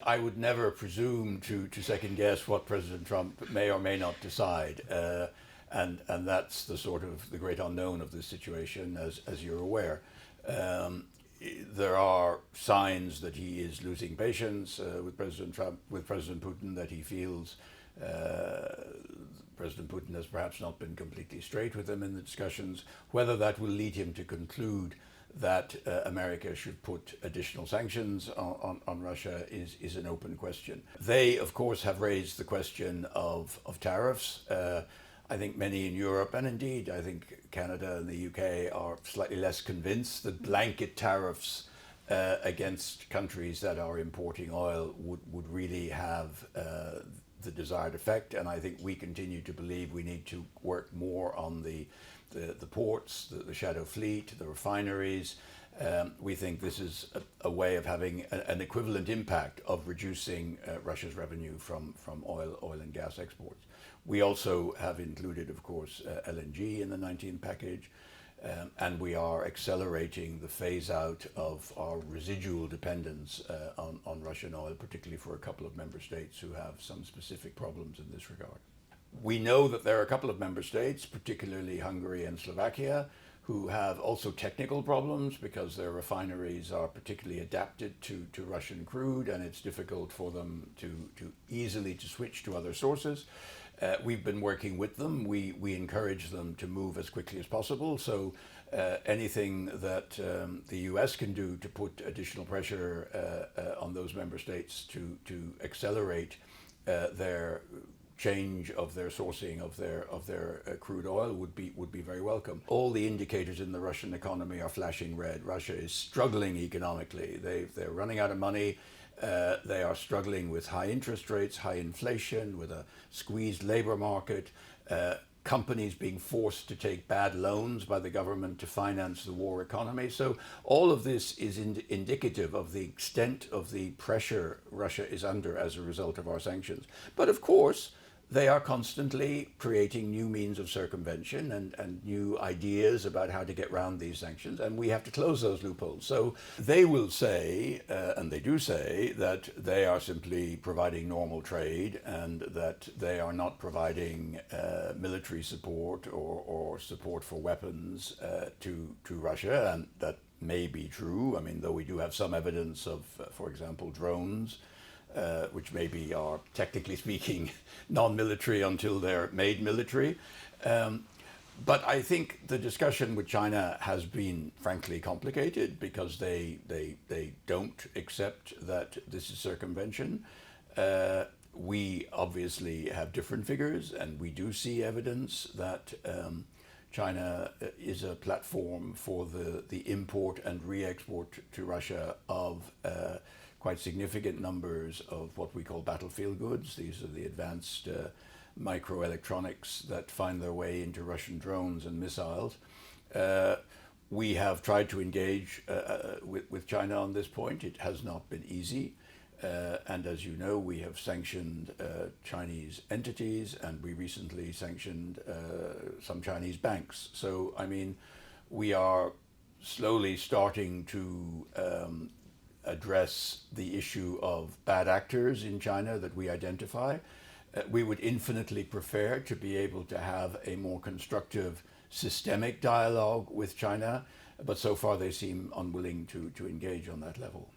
I would never presume to second guess what President Trump may or may not decide. And that's the sort of the great unknown of this situation, as you're aware. There are signs that he is losing patience with President Trump, with President Putin, that he feels President Putin has perhaps not been completely straight with him in the discussions. Whether that will lead him to conclude that America should put additional sanctions on Russia is an open question. They, of course, have raised the question of tariffs. I think many in Europe, and indeed I think Canada and the UK, are slightly less convinced that blanket tariffs against countries that are importing oil would really have the desired effect. And I think we continue to believe we need to work more on the ports, the shadow fleet, the refineries. We think this is a way of having an equivalent impact of reducing Russia's revenue from oil and gas exports. We also have included, of course, LNG in the 19th package, and we are accelerating the phase out of our residual dependence on Russian oil, particularly for a couple of member states who have some specific problems in this regard. We know that there are a couple of member states, particularly Hungary and Slovakia, who have also technical problems because their refineries are particularly adapted to Russian crude, and it's difficult for them to easily switch to other sources. We've been working with them. We encourage them to move as quickly as possible. So anything that the US can do to put additional pressure on those member states to accelerate their change of their sourcing of their crude oil would be very welcome. All the indicators in the Russian economy are flashing red. Russia is struggling economically. They're running out of money. They are struggling with high interest rates, high inflation, with a squeezed labor market, companies being forced to take bad loans by the government to finance the war economy. So all of this is indicative of the extent of the pressure Russia is under as a result of our sanctions. But of course, they are constantly creating new means of circumvention and new ideas about how to get around these sanctions, and we have to close those loopholes. So they will say, and they do say, that they are simply providing normal trade and that they are not providing military support or support for weapons to Russia, and that may be true. I mean, though we do have some evidence of, for example, drones, which maybe are, technically speaking, non-military until they're made military. But I think the discussion with China has been, frankly, complicated because they don't accept that this is circumvention. We obviously have different figures, and we do see evidence that China is a platform for the import and re-export to Russia of quite significant numbers of what we call battlefield goods. These are the advanced microelectronics that find their way into Russian drones and missiles. We have tried to engage with China on this point. It has not been easy. And as you know, we have sanctioned Chinese entities, and we recently sanctioned some Chinese banks. So, I mean, we are slowly starting to address the issue of bad actors in China that we identify. We would infinitely prefer to be able to have a more constructive systemic dialogue with China, but so far they seem unwilling to engage on that level.